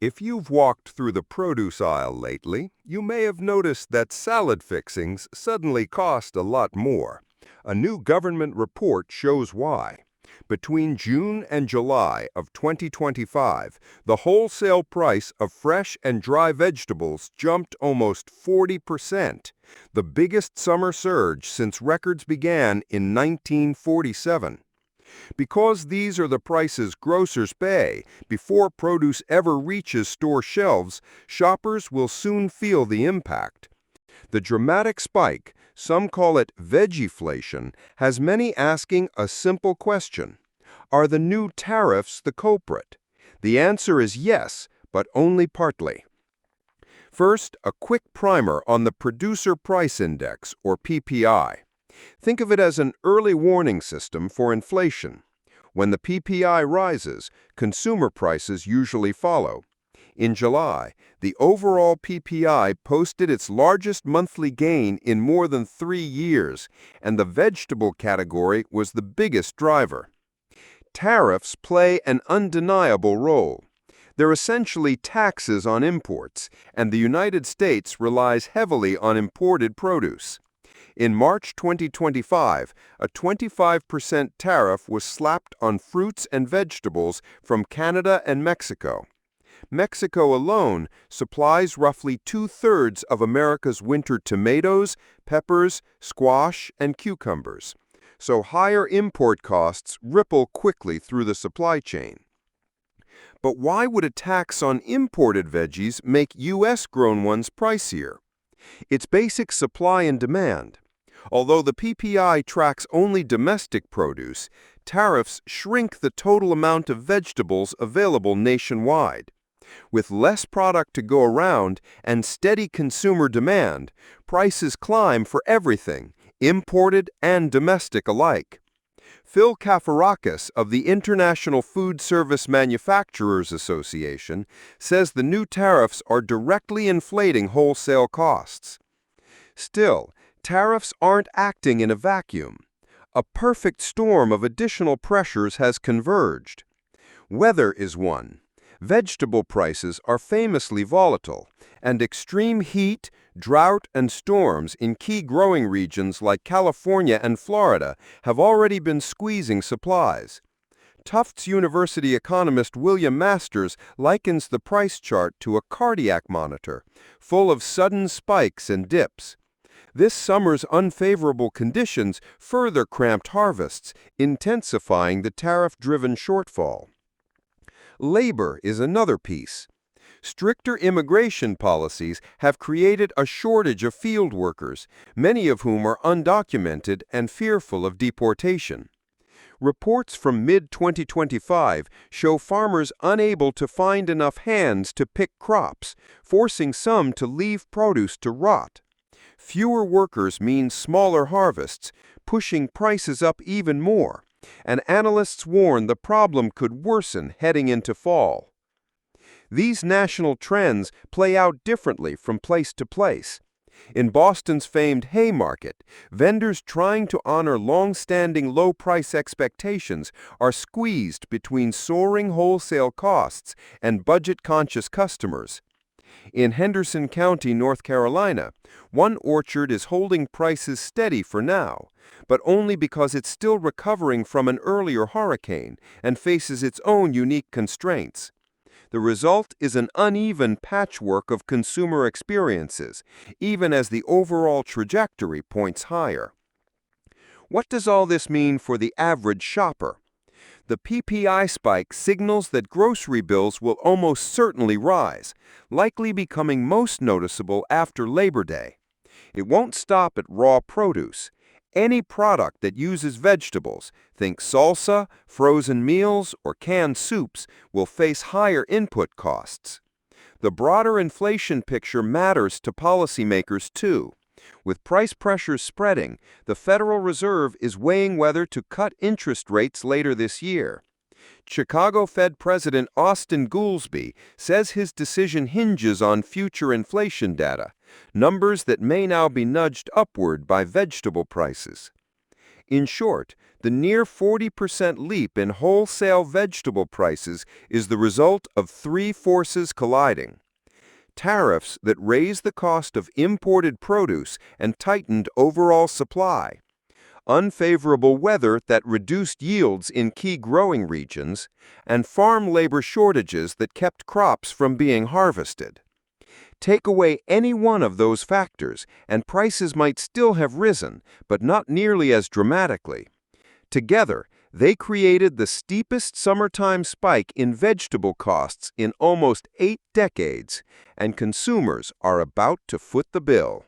If you've walked through the produce aisle lately, you may have noticed that salad fixings suddenly cost a lot more. A new government report shows why. Between June and July of 2025, the wholesale price of fresh and dry vegetables jumped almost 40%, the biggest summer surge since records began in 1947. Because these are the prices grocers pay before produce ever reaches store shelves, shoppers will soon feel the impact. The dramatic spike, some call it veggieflation, has many asking a simple question. Are the new tariffs the culprit? The answer is yes, but only partly. First, a quick primer on the Producer Price Index, or PPI. Think of it as an early warning system for inflation. When the PPI rises, consumer prices usually follow. In July, the overall PPI posted its largest monthly gain in more than 3 years, and the vegetable category was the biggest driver. Tariffs play an undeniable role. They're essentially taxes on imports, and the United States relies heavily on imported produce. In March 2025, a 25% tariff was slapped on fruits and vegetables from Canada and Mexico. Mexico alone supplies roughly 2/3 of America's winter tomatoes, peppers, squash, and cucumbers. So higher import costs ripple quickly through the supply chain. But why would a tax on imported veggies make U.S.-grown ones pricier? It's basic supply and demand. Although the PPI tracks only domestic produce, tariffs shrink the total amount of vegetables available nationwide. With less product to go around and steady consumer demand, prices climb for everything, imported and domestic alike. Phil Kafarakis of the International Food Service Manufacturers Association says the new tariffs are directly inflating wholesale costs. Still, tariffs aren't acting in a vacuum. A perfect storm of additional pressures has converged. Weather is one. Vegetable prices are famously volatile, and extreme heat, drought, and storms in key growing regions like California and Florida have already been squeezing supplies. Tufts University economist William Masters likens the price chart to a cardiac monitor, full of sudden spikes and dips. This summer's unfavorable conditions further cramped harvests, intensifying the tariff-driven shortfall. Labor is another piece. Stricter immigration policies have created a shortage of field workers, many of whom are undocumented and fearful of deportation. Reports from mid-2025 show farmers unable to find enough hands to pick crops, forcing some to leave produce to rot. Fewer workers mean smaller harvests, pushing prices up even more, and analysts warn the problem could worsen heading into fall. These national trends play out differently from place to place. In Boston's famed Haymarket, vendors trying to honor long-standing low-price expectations are squeezed between soaring wholesale costs and budget-conscious customers. In Henderson County, North Carolina, one orchard is holding prices steady for now, but only because it's still recovering from an earlier hurricane and faces its own unique constraints. The result is an uneven patchwork of consumer experiences, even as the overall trajectory points higher. What does all this mean for the average shopper? The PPI spike signals that grocery bills will almost certainly rise, likely becoming most noticeable after Labor Day. It won't stop at raw produce. Any product that uses vegetables, think salsa, frozen meals, or canned soups, will face higher input costs. The broader inflation picture matters to policymakers too. With price pressures spreading, the Federal Reserve is weighing whether to cut interest rates later this year. Chicago Fed President Austin Goolsbee says his decision hinges on future inflation data, numbers that may now be nudged upward by vegetable prices. In short, the near 40% leap in wholesale vegetable prices is the result of three forces colliding: tariffs that raised the cost of imported produce and tightened overall supply, unfavorable weather that reduced yields in key growing regions, and farm labor shortages that kept crops from being harvested. Take away any one of those factors, and prices might still have risen, but not nearly as dramatically. Together, they created the steepest summertime spike in vegetable costs in almost 8 decades, and consumers are about to foot the bill.